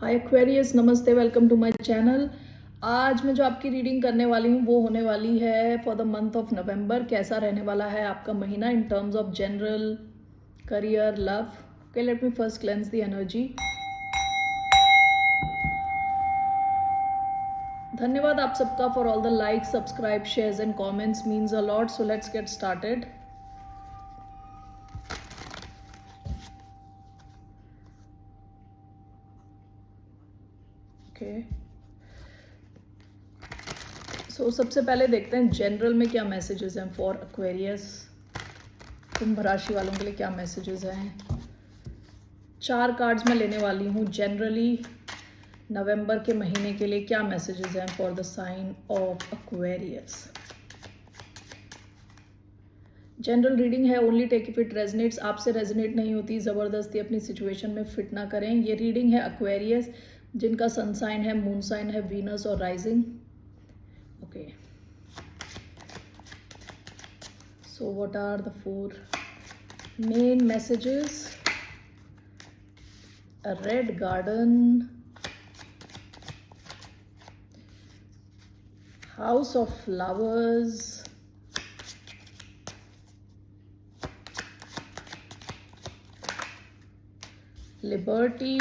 हाय Aquarius, नमस्ते, welcome to my channel. आज मैं जो आपकी रीडिंग करने वाली हूँ वो होने वाली है for the month of November. कैसा रहने वाला है आपका महीना in terms of general, career, love. Okay, let me first cleanse the energy. धन्यवाद आप सबका for all the like, subscribe, shares and comments, means a lot. So let's get started. Okay, so सबसे पहले देखते हैं जनरल में क्या messages हैं फॉर एक्वेरियस। कुंभ राशि वालों के लिए क्या मैसेजेस हैं। 4 कार्ड्स मैं लेने वाली हूँ। जनरली नवंबर के महीने के लिए क्या मैसेजेस हैं for the sign of Aquarius. General reading है, only take if it resonates. आपसे रेजनेट नहीं होती, ज़बरदस्ती अपनी सिचुएशन में फिट ना करें। ये रीडिंग है एक्वेरियस जिनका सन साइन है, मून साइन है, वीनस और rising. Okay, so what are the 4 main messages. A red garden, house of flowers, liberty,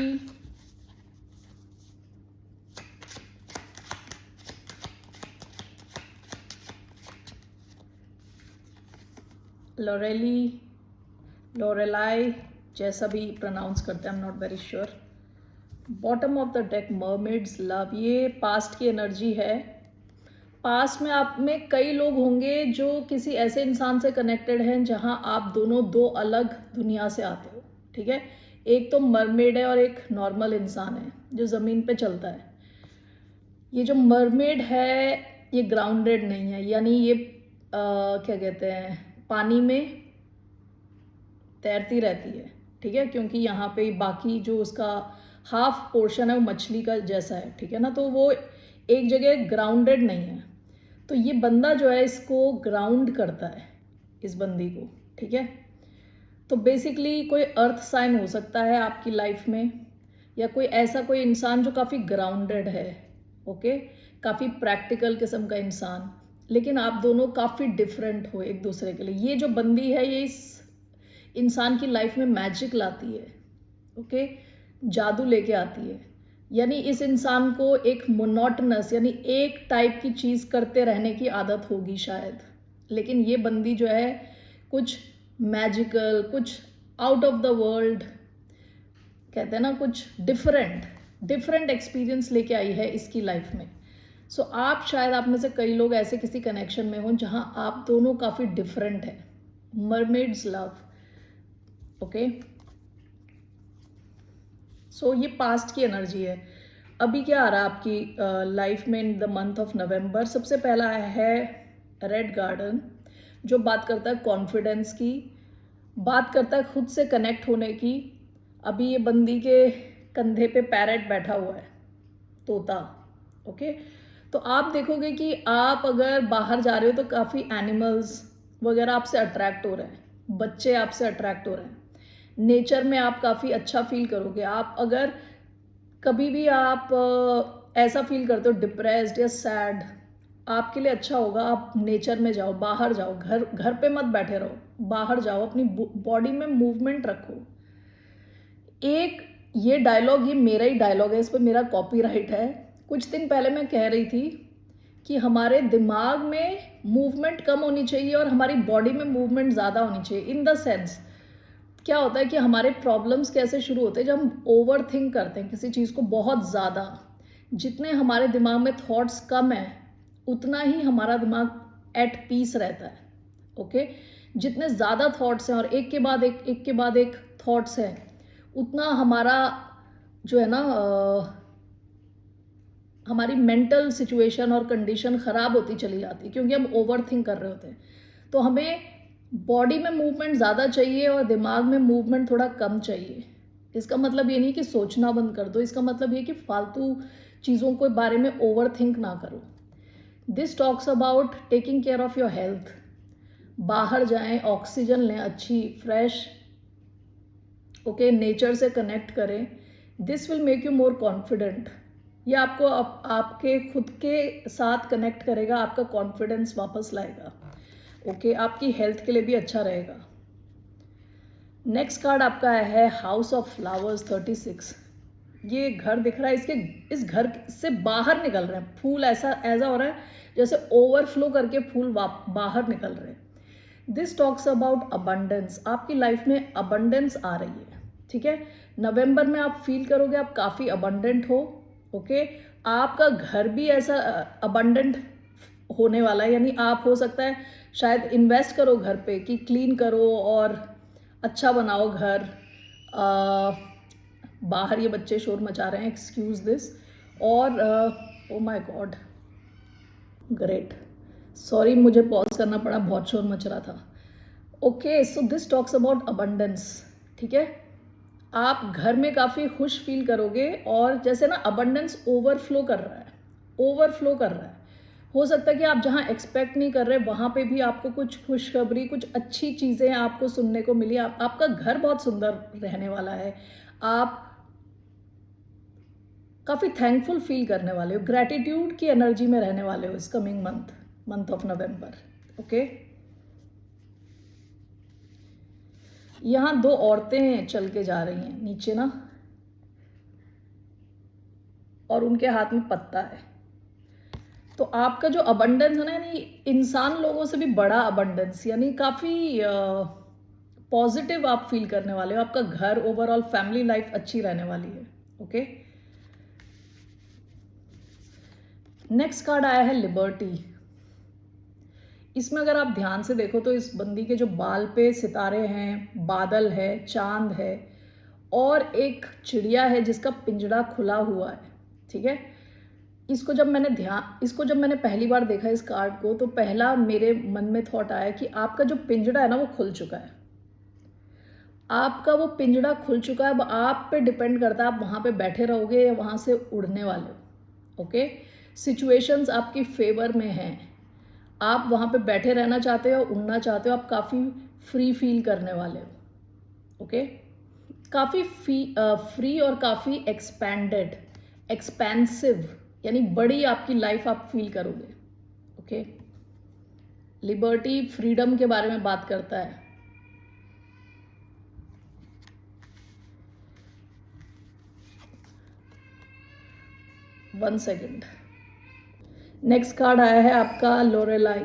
Lorelei, जैसा भी प्रोनाउंस करते हैं, I am not very sure. Bottom of the deck mermaids, love. ये past की energy है। Past में आप में कई लोग होंगे जो किसी ऐसे इंसान से कनेक्टेड हैं जहां आप दोनों दो अलग दुनिया से आते हो। ठीक है, एक तो मरमेड है और एक नॉर्मल इंसान है जो ज़मीन पे चलता है। ये जो मरमेड है ये ग्राउंडेड नहीं है, यानी ये क्या कहते हैं, पानी में तैरती रहती है। ठीक है, क्योंकि यहाँ पे बाकी जो उसका हाफ पोर्शन है वो मछली का जैसा है। ठीक है ना, तो वो एक जगह ग्राउंडेड नहीं है। तो ये बंदा जो है इसको ग्राउंड करता है, इस बंदी को। ठीक है, तो बेसिकली कोई अर्थ साइन हो सकता है आपकी लाइफ में, या कोई ऐसा कोई इंसान जो काफ़ी ग्राउंडेड है। ओके, काफ़ी प्रैक्टिकल किस्म का इंसान, लेकिन आप दोनों काफ़ी डिफरेंट हो एक दूसरे के लिए। ये जो बंदी है ये इस इंसान की लाइफ में मैजिक लाती है। ओके, जादू लेके आती है। यानी इस इंसान को एक मोनोटनस यानी एक टाइप की चीज़ करते रहने की आदत होगी शायद, लेकिन ये बंदी जो है कुछ मैजिकल, कुछ आउट ऑफ द वर्ल्ड, कहते हैं ना, कुछ डिफरेंट एक्सपीरियंस लेके आई है इसकी लाइफ में। सो आप शायद, आप में से कई लोग ऐसे किसी कनेक्शन में हों जहां आप दोनों काफ़ी डिफरेंट हैं। Mermaids love. ओके, सो ये पास्ट की एनर्जी है। अभी क्या आ रहा है आपकी लाइफ में इन द मंथ ऑफ नवंबर। सबसे पहला है रेड गार्डन, जो बात करता है कॉन्फिडेंस की, बात करता है खुद से कनेक्ट होने की। अभी ये बंदी के कंधे पे पैरेट बैठा हुआ है, तोता। ओके, तो आप देखोगे कि आप अगर बाहर जा रहे हो तो काफ़ी एनिमल्स वगैरह आपसे अट्रैक्ट हो रहे हैं, बच्चे आपसे अट्रैक्ट हो रहे हैं। नेचर में आप काफ़ी अच्छा फील करोगे। आप अगर कभी भी आप ऐसा फील करते हो डिप्रेस्ड या सैड, आपके लिए अच्छा होगा आप नेचर में जाओ, बाहर जाओ, घर घर पे मत बैठे रहो, बाहर जाओ, अपनी बॉडी में मूवमेंट रखो। एक ये डायलॉग, ये मेरा ही डायलॉग है, इस पर मेरा कॉपीराइट है। कुछ दिन पहले मैं कह रही थी कि हमारे दिमाग में मूवमेंट कम होनी चाहिए और हमारी बॉडी में मूवमेंट ज़्यादा होनी चाहिए। इन द सेंस क्या होता है कि हमारे प्रॉब्लम्स कैसे शुरू होते हैं जब हम ओवर थिंक करते हैं किसी चीज़ को बहुत ज़्यादा। जितने हमारे दिमाग में थॉट्स कम है उतना ही हमारा दिमाग एट पीस रहता है। ओके, जितने ज़्यादा थॉट्स हैं और एक के बाद एक थॉट्स हैं, उतना हमारा जो है ना हमारी मेंटल सिचुएशन और कंडीशन ख़राब होती चली जाती है, क्योंकि हम ओवर थिंक कर रहे होते हैं। तो हमें बॉडी में मूवमेंट ज़्यादा चाहिए और दिमाग में मूवमेंट थोड़ा कम चाहिए। इसका मतलब ये नहीं कि सोचना बंद कर दो, इसका मतलब ये कि फालतू चीज़ों के बारे में ओवर थिंक ना करो। This talks about taking care of your health. बाहर जाएं, ऑक्सीजन लें अच्छी, फ्रेश। ओके, नेचर से कनेक्ट करें। This will make you more confident. ये आपको आपके खुद के साथ कनेक्ट करेगा, आपका कॉन्फिडेंस वापस लाएगा। ओके, आपकी हेल्थ के लिए भी अच्छा रहेगा। नेक्स्ट कार्ड आपका है हाउस ऑफ फ्लावर्स 36। ये घर दिख रहा है, इस घर से बाहर निकल रहे हैं फूल, ऐसा हो रहा है जैसे ओवरफ्लो करके फूल बाहर निकल रहे हैं। This talks about abundance. आपकी लाइफ में अबंडेंस आ रही है, ठीक है। नवंबर में आप फील करोगे आप काफ़ी अबंडेंट हो। ओके, आपका घर भी ऐसा अबंडेंट होने वाला है, यानी आप हो सकता है शायद इन्वेस्ट करो घर पे कि क्लीन करो और अच्छा बनाओ घर। बाहर ये बच्चे शोर मचा रहे हैं, एक्सक्यूज दिस। और oh my God, great, sorry मुझे पॉज करना पड़ा, बहुत शोर मच रहा था। Okay, so this talks about abundance, ठीक है। आप घर में काफ़ी खुश फील करोगे और जैसे ना अबंडेंस ओवरफ्लो कर रहा है, ओवरफ्लो कर रहा है। हो सकता है कि आप जहाँ एक्सपेक्ट नहीं कर रहे वहाँ पे भी आपको कुछ खुशखबरी, कुछ अच्छी चीज़ें आपको सुनने को मिली। आपका घर बहुत सुंदर रहने वाला है। आप काफ़ी थैंकफुल फील करने वाले हो, ग्रैटिट्यूड की एनर्जी में रहने वाले हो इस coming month of November. Okay, यहाँ दो औरतें चल के जा रही हैं नीचे ना, और उनके हाथ में पत्ता है। तो आपका जो अबंडेंस है ना, यानी इंसान लोगों से भी बड़ा अबंडेंस, यानी काफ़ी पॉजिटिव आप फील करने वाले हो। आपका घर, ओवरऑल फैमिली लाइफ अच्छी रहने वाली है। ओके, नेक्स्ट कार्ड आया है लिबर्टी। इसमें अगर आप ध्यान से देखो तो इस बंदी के जो बाल पे सितारे हैं, बादल है, चांद है और एक चिड़िया है जिसका पिंजड़ा खुला हुआ है, ठीक है। इसको जब मैंने पहली बार देखा इस कार्ड को, तो पहला मेरे मन में थॉट आया कि आपका जो पिंजड़ा है ना वो खुल चुका है। आपका वो पिंजड़ा खुल चुका है। अब आप पे डिपेंड करता है आप वहाँ पे बैठे रहोगे या वहाँ से उड़ने वाले हो। ओके, सिचुएशंस आपकी फेवर में हैं। आप वहाँ पे बैठे रहना चाहते हो, उड़ना चाहते हो, आप काफ़ी फ्री फील करने वाले हो। ओके, काफ़ी फ्री और काफ़ी एक्सपेंसिव, यानी बड़ी आपकी लाइफ आप फील करोगे। ओके, लिबर्टी फ्रीडम के बारे में बात करता है। वन सेकेंड, नेक्स्ट कार्ड आया है आपका लोरेलाई।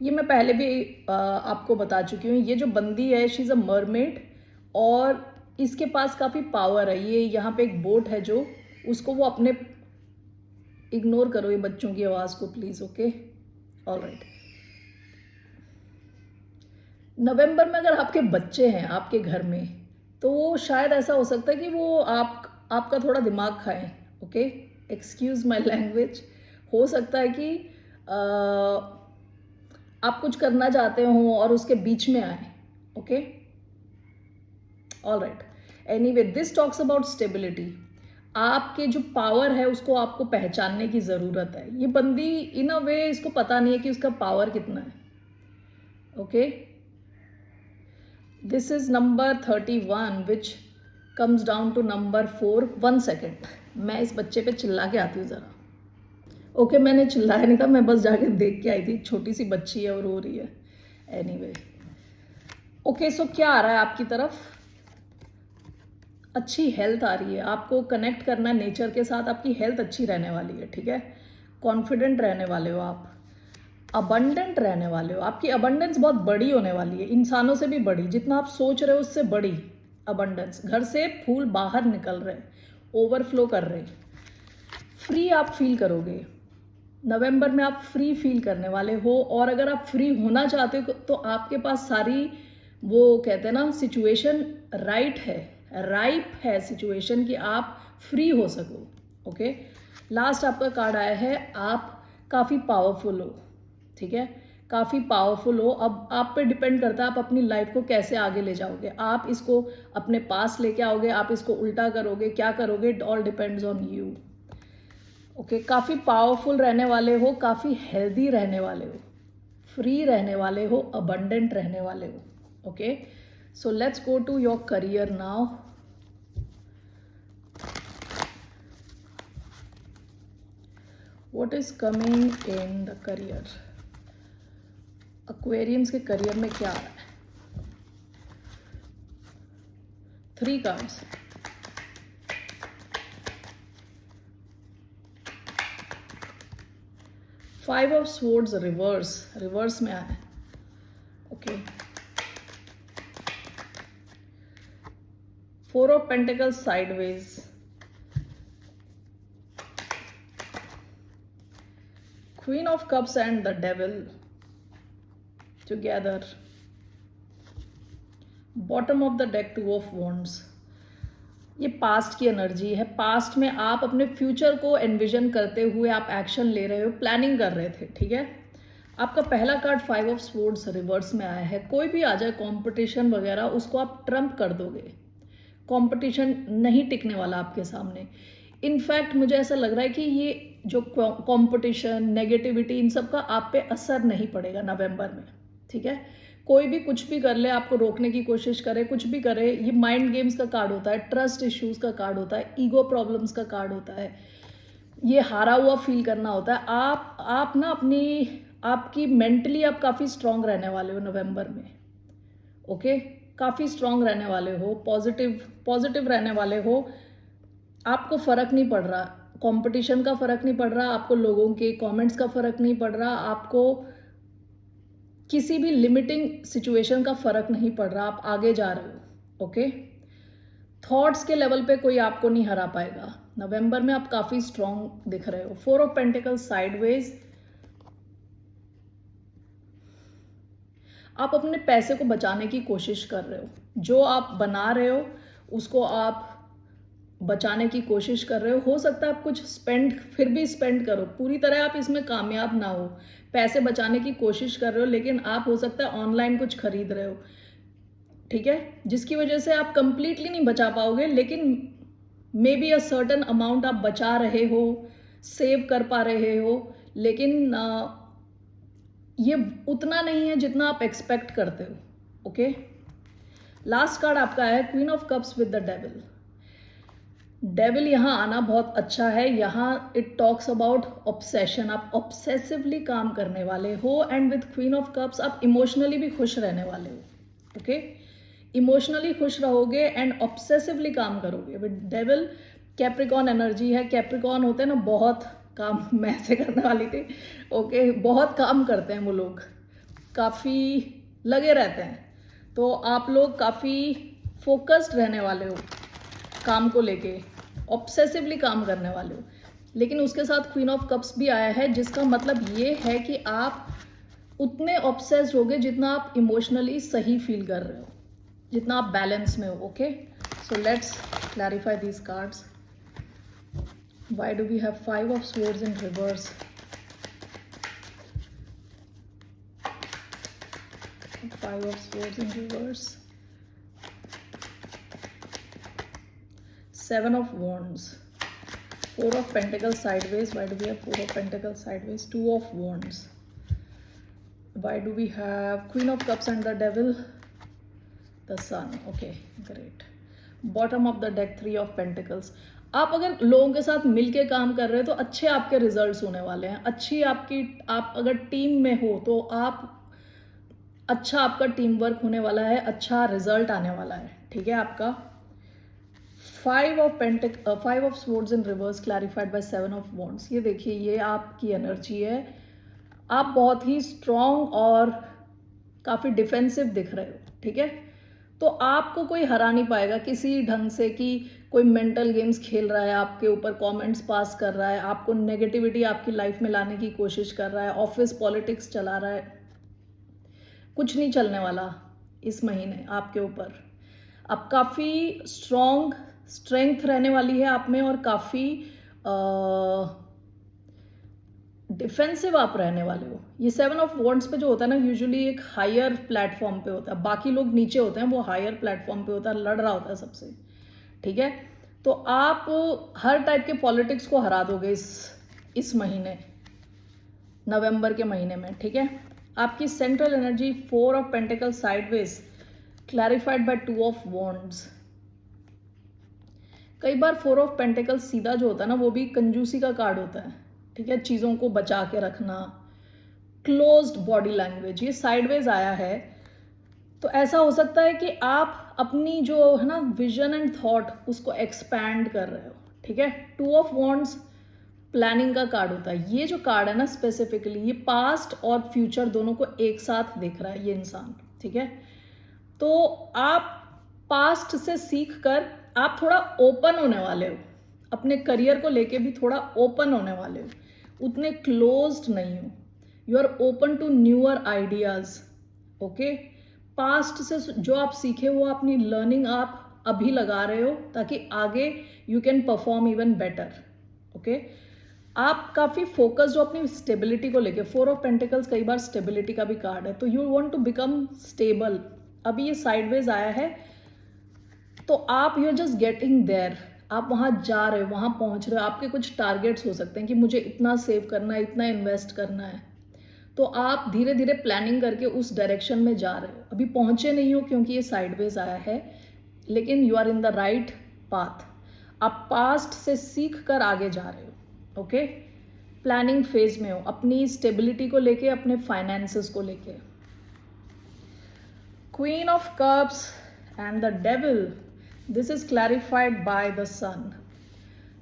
ये मैं पहले भी आपको बता चुकी हूँ। ये जो बंदी है शी इज़ अ मरमेड और इसके पास काफ़ी पावर है। ये यहाँ पे एक बोट है जो उसको वो अपने, इग्नोर करो ये बच्चों की आवाज़ को प्लीज़। Okay, alright. नवंबर में अगर आपके बच्चे हैं आपके घर में, तो वो शायद ऐसा हो सकता है कि वो आपका थोड़ा दिमाग खाएं। Okay, excuse my language. हो सकता है कि आप कुछ करना चाहते हो और उसके बीच में आए। Okay, alright. Anyway, this talks about stability. आपके जो पावर है उसको आपको पहचानने की ज़रूरत है। ये बंदी इन अ वे इसको पता नहीं है कि उसका पावर कितना है। Okay, this is number 31 which comes down to number 4। 1 second, मैं इस बच्चे पे चिल्ला के आती हूँ ज़रा। ओके, मैंने चिल्लाया नहीं था, मैं बस जाके देख के आई थी। छोटी सी बच्ची है और रो रही है। एनीवे, ओके, सो क्या आ रहा है आपकी तरफ? अच्छी हेल्थ आ रही है। आपको कनेक्ट करना है नेचर के साथ, आपकी हेल्थ अच्छी रहने वाली है, ठीक है। कॉन्फिडेंट रहने वाले हो आप, अबंडेंट रहने वाले हो। आपकी अबंडेंस बहुत बड़ी होने वाली है, इंसानों से भी बड़ी। जितना आप सोच रहे हो उससे बड़ी अबंडेंस। घर से फूल बाहर निकल रहे, ओवरफ्लो कर रहे, फ्री आप फील करोगे। नवंबर में आप फ्री फील करने वाले हो। और अगर आप फ्री होना चाहते हो तो आपके पास सारी, वो कहते हैं ना, सिचुएशन राइप है सिचुएशन कि आप फ्री हो सको। ओके, लास्ट आपका कार्ड आया है, आप काफ़ी पावरफुल हो, ठीक है। काफ़ी पावरफुल हो। अब आप पे डिपेंड करता है आप अपनी लाइफ को कैसे आगे ले जाओगे। आप इसको अपने पास लेके आओगे, आप इसको उल्टा करोगे, क्या करोगे, it all depends on you. Okay, काफ़ी पावरफुल रहने वाले हो, काफ़ी हेल्दी रहने वाले हो, फ्री रहने वाले हो, अबंडेंट रहने वाले हो। Okay, so let's go to your career now. What is coming in the career, Aquarians के करियर में क्या आ रहा है? 3 cards, five of swords reverse में आया है। Okay, 4 of pentacles sideways, queen of cups and the devil together, bottom of the deck 2 of wands. ये पास्ट की एनर्जी है। पास्ट में आप अपने फ्यूचर को एनविजन करते हुए आप एक्शन ले रहे हो, प्लानिंग कर रहे थे, ठीक है। आपका पहला कार्ड 5 ऑफ स्वॉर्ड्स रिवर्स में आया है। कोई भी आ जाए कंपटीशन वगैरह, उसको आप ट्रम्प कर दोगे। कंपटीशन नहीं टिकने वाला आपके सामने। इनफैक्ट मुझे ऐसा लग रहा है कि ये जो कंपटीशन, नेगेटिविटी, इन सब का आप पे असर नहीं पड़ेगा नवंबर में, ठीक है। कोई भी कुछ भी कर ले, आपको रोकने की कोशिश करे, कुछ भी करे, ये माइंड गेम्स का कार्ड होता है, ट्रस्ट इश्यूज का कार्ड होता है, ईगो प्रॉब्लम्स का कार्ड होता है, ये हारा हुआ फील करना होता है। आप ना आपकी मेंटली आप काफ़ी स्ट्रांग रहने वाले हो नवंबर में, ओके। काफ़ी स्ट्रांग रहने वाले हो, पॉजिटिव रहने वाले हो। आपको फ़र्क नहीं पड़ रहा, कंपटीशन का फ़र्क नहीं पड़ रहा, आपको लोगों के कमेंट्स का फ़र्क नहीं पड़ रहा, आपको किसी भी लिमिटिंग सिचुएशन का फ़र्क नहीं पड़ रहा। आप आगे जा रहे हो, ओके। थॉट्स के लेवल पे कोई आपको नहीं हरा पाएगा नवंबर में। आप काफ़ी स्ट्रांग दिख रहे हो। 4 ऑफ पेंटिकल्स साइडवेज, आप अपने पैसे को बचाने की कोशिश कर रहे हो। जो आप बना रहे हो उसको आप बचाने की कोशिश कर रहे हो सकता है आप कुछ फिर भी स्पेंड करो, पूरी तरह आप इसमें कामयाब ना हो। पैसे बचाने की कोशिश कर रहे हो, लेकिन आप हो सकता है ऑनलाइन कुछ खरीद रहे हो, ठीक है, जिसकी वजह से आप कंप्लीटली नहीं बचा पाओगे, लेकिन may be a certain amount आप बचा रहे हो, सेव कर पा रहे हो, लेकिन ये उतना नहीं है जितना आप एक्सपेक्ट करते हो, ओके। लास्ट कार्ड आपका है queen of cups with the devil. Devil यहाँ आना बहुत अच्छा है। यहाँ इट टॉक्स अबाउट ऑब्सेशन, आप ऑब्सेसिवली काम करने वाले हो। And with queen of cups आप इमोशनली भी खुश रहने वाले हो, ओके। इमोशनली खुश रहोगे एंड ऑब्सेसिवली काम करोगे। विद डेविल कैप्रिकॉन एनर्जी है। कैप्रिकॉन होते हैं ना, बहुत काम, मैं ऐसे करने वाली थी, ओके। बहुत काम करते हैं वो लोग, काफ़ी लगे रहते हैं। तो आप लोग काफ़ी फोकस्ड रहने वाले हो काम को लेके, ऑब्सेसिवली काम करने वाले हो। लेकिन उसके साथ क्वीन ऑफ कप्स भी आया है, जिसका मतलब ये है कि आप उतने ऑब्सेस्ड होगे जितना आप इमोशनली सही फील कर रहे हो, जितना आप बैलेंस में हो, okay. So let's clarify these cards. Why do we have 5 of swords in reverse, 5 of swords in reverse, 7 of wands, 4 of pentacles sideways. Why do we have 4 of pentacles sideways? 2 of wands. Why do we have queen of cups and the devil? The sun. Okay, great. Bottom of the deck 3 of pentacles. आप अगर लोगों के साथ मिलके काम कर रहे हो तो अच्छे आपके रिजल्ट्स होने वाले हैं। आप अगर टीम में हो तो अच्छा आपका टीम वर्क होने वाला है, अच्छा रिजल्ट आने वाला है, ठीक है। आपका 5 of swords in reverse clarified by 7 of wands। ये देखिए, ये आपकी एनर्जी है। आप बहुत ही स्ट्रॉन्ग और काफ़ी डिफेंसिव दिख रहे हो, ठीक है। तो आपको कोई हरा नहीं पाएगा किसी ढंग से, कि कोई मेंटल गेम्स खेल रहा है, आपके ऊपर कमेंट्स पास कर रहा है, आपको नेगेटिविटी आपकी लाइफ में लाने की कोशिश कर रहा है, ऑफिस पॉलिटिक्स चला रहा है। कुछ नहीं चलने वाला इस महीने आपके ऊपर। आप काफ़ी स्ट्रेंथ रहने वाली है आप में, और काफ़ी डिफेंसिव आप रहने वाले हो। ये 7 ऑफ वॉन्ड्स पे जो होता है ना, यूजुअली एक हायर प्लेटफॉर्म पे होता है, बाकी लोग नीचे होते हैं, वो हायर प्लेटफॉर्म पे होता है, लड़ रहा होता है सबसे, ठीक है। तो आप हर टाइप के पॉलिटिक्स को हरा दोगे इस महीने, नवंबर के महीने में, ठीक है। आपकी central energy 4 of pentacles sideways clarified by 2 of wands. कई बार 4 ऑफ पेंटिकल्स सीधा जो होता है ना, वो भी कंजूसी का कार्ड होता है, ठीक है, चीज़ों को बचा के रखना, क्लोज्ड बॉडी लैंग्वेज, ये साइडवेज आया है। तो ऐसा हो सकता है कि आप अपनी जो है ना विजन एंड थॉट उसको एक्सपैंड कर रहे हो, ठीक है। टू ऑफ वॉन्ड्स प्लानिंग का कार्ड होता है। ये जो कार्ड है ना स्पेसिफिकली ये पास्ट और फ्यूचर दोनों को एक साथ देख रहा है ये इंसान, ठीक है। तो आप पास्ट से सीख कर आप थोड़ा ओपन होने वाले हो, अपने करियर को लेके भी थोड़ा ओपन होने वाले हो, उतने क्लोज्ड नहीं हो, you are open to newer ideas, okay. Past से जो आप सीखे वो अपनी लर्निंग आप अभी लगा रहे हो ताकि आगे you can perform even better, okay. आप काफ़ी फोकस्ड हो अपनी स्टेबिलिटी को लेके। 4 ऑफ पेंटिकल्स कई बार स्टेबिलिटी का भी कार्ड है, तो you want to become stable. अभी ये साइडवेज आया है तो आप you are just getting there, आप वहाँ जा रहे हो, वहाँ पहुँच रहे हो। आपके कुछ टारगेट्स हो सकते हैं कि मुझे इतना सेव करना है, इतना इन्वेस्ट करना है, तो आप धीरे धीरे प्लानिंग करके उस डायरेक्शन में जा रहे हो। अभी पहुँचे नहीं हो क्योंकि ये साइडवेज आया है, लेकिन you are in the right path. आप पास्ट से सीख कर आगे जा रहे हो, ओके। प्लानिंग फेज में हो अपनी स्टेबिलिटी को लेके, अपने फाइनेंसेस को लेके। Queen of cups and the devil, this is clarified by the sun.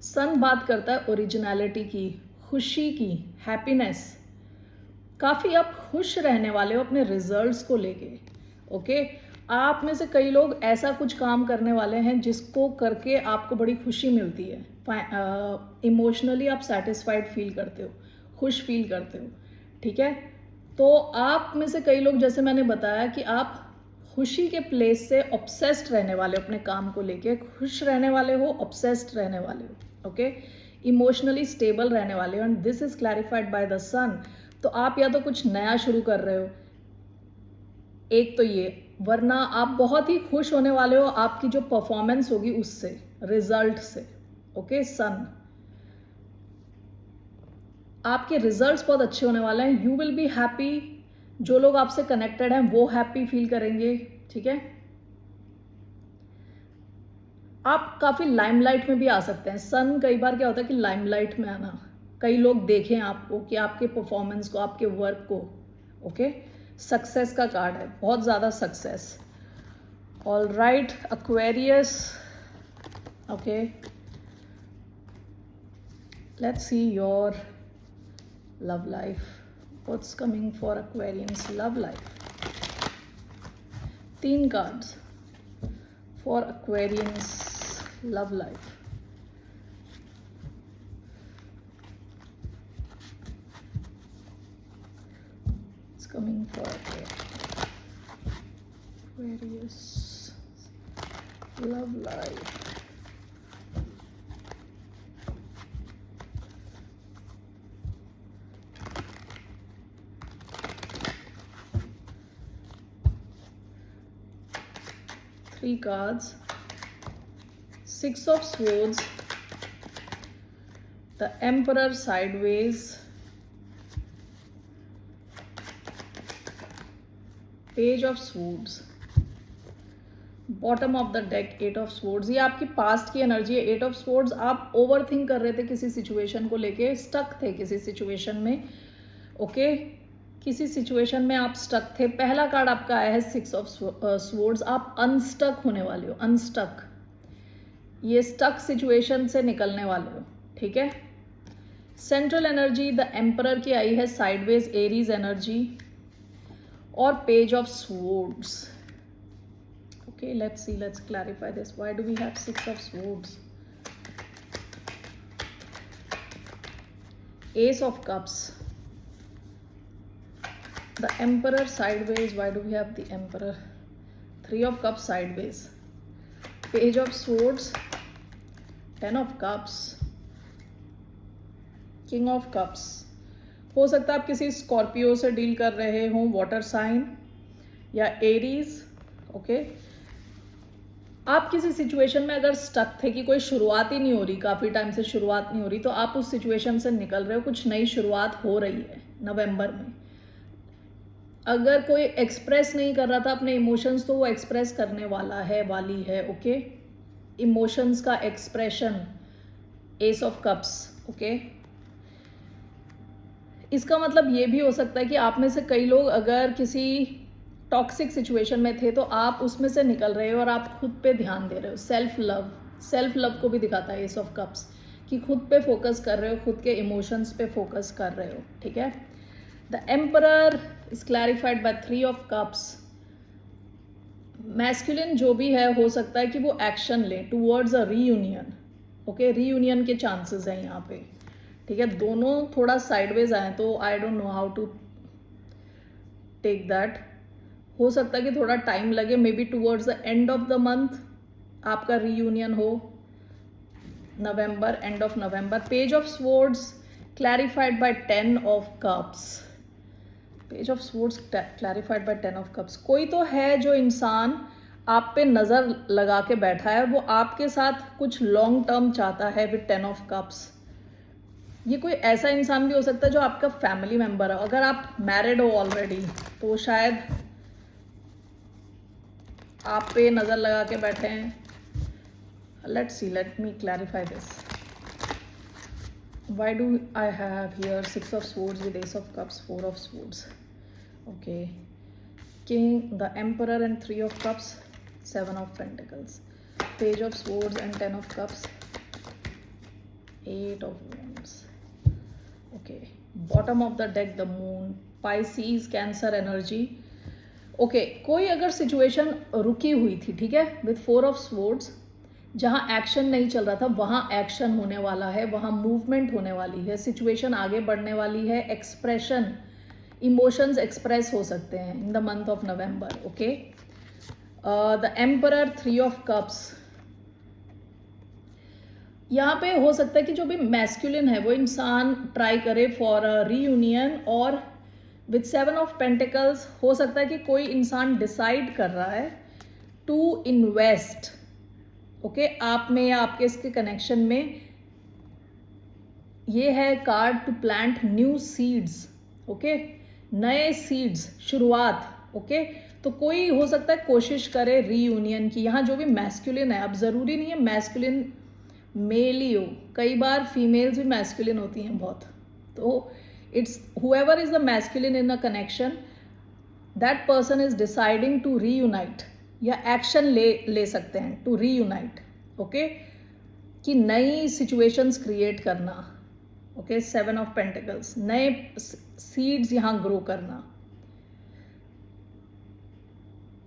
Sun बात करता है ओरिजिनलिटी की, खुशी की, हैप्पीनेस। काफ़ी आप खुश रहने वाले हो अपने रिजल्ट्स को लेके, ओके। आप में से कई लोग ऐसा कुछ काम करने वाले हैं जिसको करके आपको बड़ी खुशी मिलती है, इमोशनली आप सेटिस्फाइड फील करते हो, खुश फील करते हो, ठीक है। तो आप में से कई लोग, जैसे मैंने बताया कि आप खुशी के प्लेस से ऑब्सेस्ड रहने वाले हो, अपने काम को लेके खुश रहने वाले हो, ऑब्सेस्ड रहने वाले हो, ओके। इमोशनली स्टेबल रहने वाले हो, and this is clarified by the sun. तो आप या तो कुछ नया शुरू कर रहे हो, एक तो ये, वरना आप बहुत ही खुश होने वाले हो आपकी जो परफॉर्मेंस होगी उससे, रिजल्ट से, ओके। सन, आपके रिजल्ट्स बहुत अच्छे होने वाले हैं, यू विल बी हैप्पी। जो लोग आपसे कनेक्टेड हैं वो हैप्पी फील करेंगे, ठीक है। आप काफ़ी लाइमलाइट में भी आ सकते हैं। सन कई बार क्या होता है कि लाइमलाइट में आना, कई लोग देखें आपको कि आपके परफॉर्मेंस को, आपके वर्क को, ओके। सक्सेस का कार्ड है, बहुत ज़्यादा success. All right Aquarius, okay, let's see your love life. What's coming for Aquarians love life? 3 cards for Aquarians love life. It's coming for Aquarius love life. Three cards. 6 of Swords, the Emperor sideways, Page of Swords, bottom of the deck 8 of Swords। ये आपकी past की energy है। 8 of Swords, आप over think कर रहे थे किसी situation को लेके, स्टक थे किसी सिचुएशन में, ओके। किसी सिचुएशन में आप स्टक थे। पहला कार्ड आपका आया है 6 ऑफ Swords, आप अनस्टक होने वाले हो, अनस्टक, ये स्टक सिचुएशन से निकलने वाले हो, ठीक है। सेंट्रल एनर्जी द एम्परर की आई है साइडवेज, एरीज एनर्जी, और page of swords, okay. Let's see, let's clarify this, why do we have 6 of swords? Ace of cups, the emperor sideways, why do we have the emperor? 3 of cups sideways, page of swords, 10 of cups, king of cups। हो सकता है आप किसी Scorpio से deal कर रहे हो, water sign या एरीज, ओके। आप किसी सिचुएशन में अगर स्टक थे कि कोई शुरुआत ही नहीं हो रही, काफ़ी टाइम से शुरुआत नहीं हो रही, तो आप उस सिचुएशन से निकल रहे हो, कुछ नई शुरुआत हो रही है नवंबर में। अगर कोई एक्सप्रेस नहीं कर रहा था अपने इमोशंस, तो वो एक्सप्रेस करने वाला है, वाली है, ओके। इमोशंस का expression, S of cups, okay. इसका मतलब ये भी हो सकता है कि आप में से कई लोग अगर किसी टॉक्सिक सिचुएशन में थे तो आप उसमें से निकल रहे हो और आप खुद पे ध्यान दे रहे हो। सेल्फ लव को भी दिखाता है एस ऑफ कप्स, कि खुद पे फोकस कर रहे हो, खुद के इमोशंस पे फोकस कर रहे हो, ठीक है। The emperor is clarified by 3 of cups. Masculine जो भी है, हो सकता है कि वो एक्शन ले towards a reunion. Okay, reunion के चांसेस हैं यहाँ पे, ठीक है। दोनों थोड़ा साइडवेज आए तो I don't know how to take that. हो सकता है कि थोड़ा टाइम लगे, maybe towards the end of the month आपका रीयूनियन हो, November, end of November. Page of swords clarified by 10 of cups. Page of swords clarified by 10 of cups. कोई तो है जो इंसान आप पे नज़र लगा के बैठा है, वो आपके साथ कुछ लॉन्ग टर्म चाहता है विद 10 ऑफ कप्स। ये कोई ऐसा इंसान भी हो सकता है जो आपका फैमिली मेम्बर है। अगर आप मैरिड हो ऑलरेडी तो शायद आप पे नज़र लगा के बैठे हैं। Let's see, let me clarify this. Why do I have here 6 of swords with ace of cups, 4 of swords? Okay, king, the emperor and 3 of cups, 7 of pentacles, page of swords and 10 of cups, 8 of wands. Okay, bottom of the deck, the moon, Pisces, Cancer energy. Okay, कोई अगर situation रुकी हुई थी, ठीक है, with 4 of swords, जहाँ action नहीं चल रहा था वहाँ एक्शन होने वाला है, वहाँ मूवमेंट होने वाली है, सिचुएशन आगे बढ़ने वाली है, एक्सप्रेशन, इमोशंस एक्सप्रेस हो सकते हैं in the month of November. Okay, the emperor, 3 of cups. यहाँ पे हो सकता है कि जो भी मैस्कुलिन है वो इंसान ट्राई करे फॉर अ रीयूनियन, और विद 7 ऑफ पेंटिकल्स हो सकता है कि कोई इंसान डिसाइड कर रहा है टू इन्वेस्ट, ओके, आप में या आपके इसके कनेक्शन में। ये है card to plant new seeds, okay, नए सीड्स, शुरुआत, ओके। तो कोई हो सकता है कोशिश करे रीयूनियन की। यहाँ जो भी मैस्कुलिन है, अब ज़रूरी नहीं है मैस्कुलिन मेल ही हो, कई बार फीमेल्स भी मैस्कुलिन होती हैं बहुत। तो it's whoever is the masculine in a connection, that person is deciding to reunite, या एक्शन ले सकते हैं टू रीयूनाइट, ओके, कि नई सिचुएशंस क्रिएट करना, ओके। 7 ऑफ पेंटिकल्स, नए सीड्स यहाँ ग्रो करना।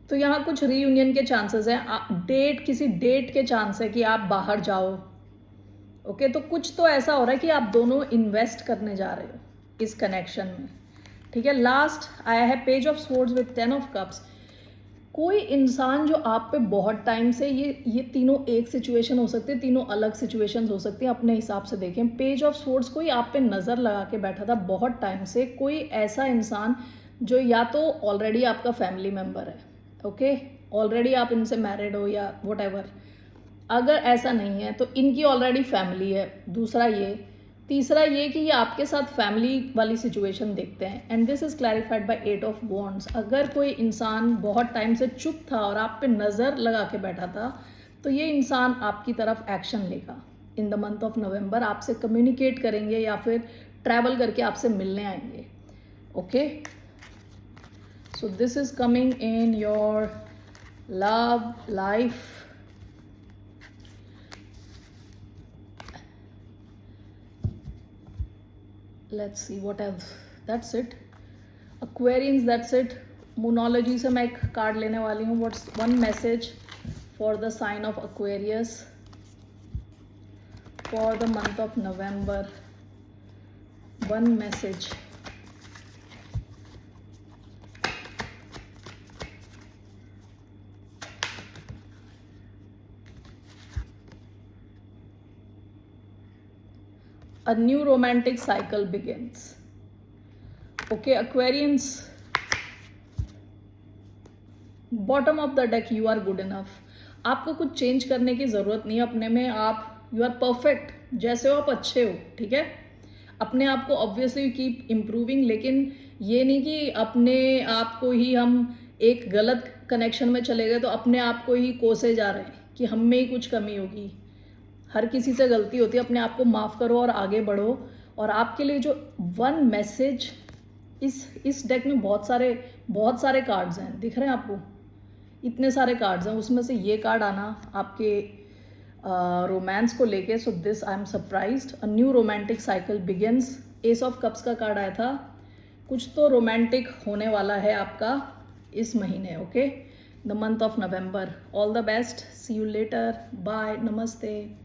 तो यहाँ कुछ रीयूनियन के चांसेस हैं, किसी डेट के चांस है कि आप बाहर जाओ, ओके। तो कुछ तो ऐसा हो रहा है कि आप दोनों इन्वेस्ट करने जा रहे हो इस कनेक्शन में, ठीक है। लास्ट आया है page of swords with 10 of cups. कोई इंसान जो आप पे बहुत टाइम से, ये तीनों एक सिचुएशन हो सकती है, तीनों अलग सिचुएशंस हो सकती हैं, अपने हिसाब से देखें। पेज ऑफ स्वॉर्ड्स, कोई आप पे नज़र लगा के बैठा था बहुत टाइम से, कोई ऐसा इंसान जो या तो ऑलरेडी आपका फैमिली मेम्बर है, ओके, ऑलरेडी आप इनसे मैरिड हो या वट एवर। अगर ऐसा नहीं है तो इनकी ऑलरेडी फैमिली है, दूसरा ये। तीसरा ये कि ये आपके साथ फैमिली वाली सिचुएशन देखते हैं, and this is clarified by 8 of wands. अगर कोई इंसान बहुत टाइम से चुप था और आप पे नज़र लगा के बैठा था, तो ये इंसान आपकी तरफ एक्शन लेगा इन द मंथ ऑफ नवंबर, आपसे कम्युनिकेट करेंगे या फिर ट्रैवल करके आपसे मिलने आएंगे, okay. So this is coming in your love life. Let's see what else. That's it. Aquarians, that's it. Moonology से मैं एक कार्ड लेने वाली हूँ. What's one message for the sign of Aquarius for the month of November? One message. A new romantic cycle begins. Okay, Aquarians, bottom of the deck, you are good enough. आपको कुछ change करने की ज़रूरत नहीं है अपने में, आप यू आर परफेक्ट, जैसे हो आप अच्छे हो, ठीक है। अपने आप को ऑब्वियसली कीप इम्प्रूविंग, लेकिन ये नहीं कि अपने आप को ही हम एक गलत कनेक्शन में चले गए तो अपने आप को ही कोसे जा रहे हैं कि हम में ही कुछ कमी होगी। हर किसी से गलती होती है, अपने आप को माफ़ करो और आगे बढ़ो और आपके लिए जो वन मैसेज, इस डेक में बहुत सारे कार्ड्स हैं, दिख रहे हैं आपको, इतने सारे कार्ड्स हैं, उसमें से ये कार्ड आना आपके रोमांस को लेके। So this I am surprised, a new romantic cycle begins. S of cups का कार्ड आया था, कुछ तो रोमांटिक होने वाला है आपका इस महीने, okay, the month of November. All the best, see you later, bye, नमस्ते।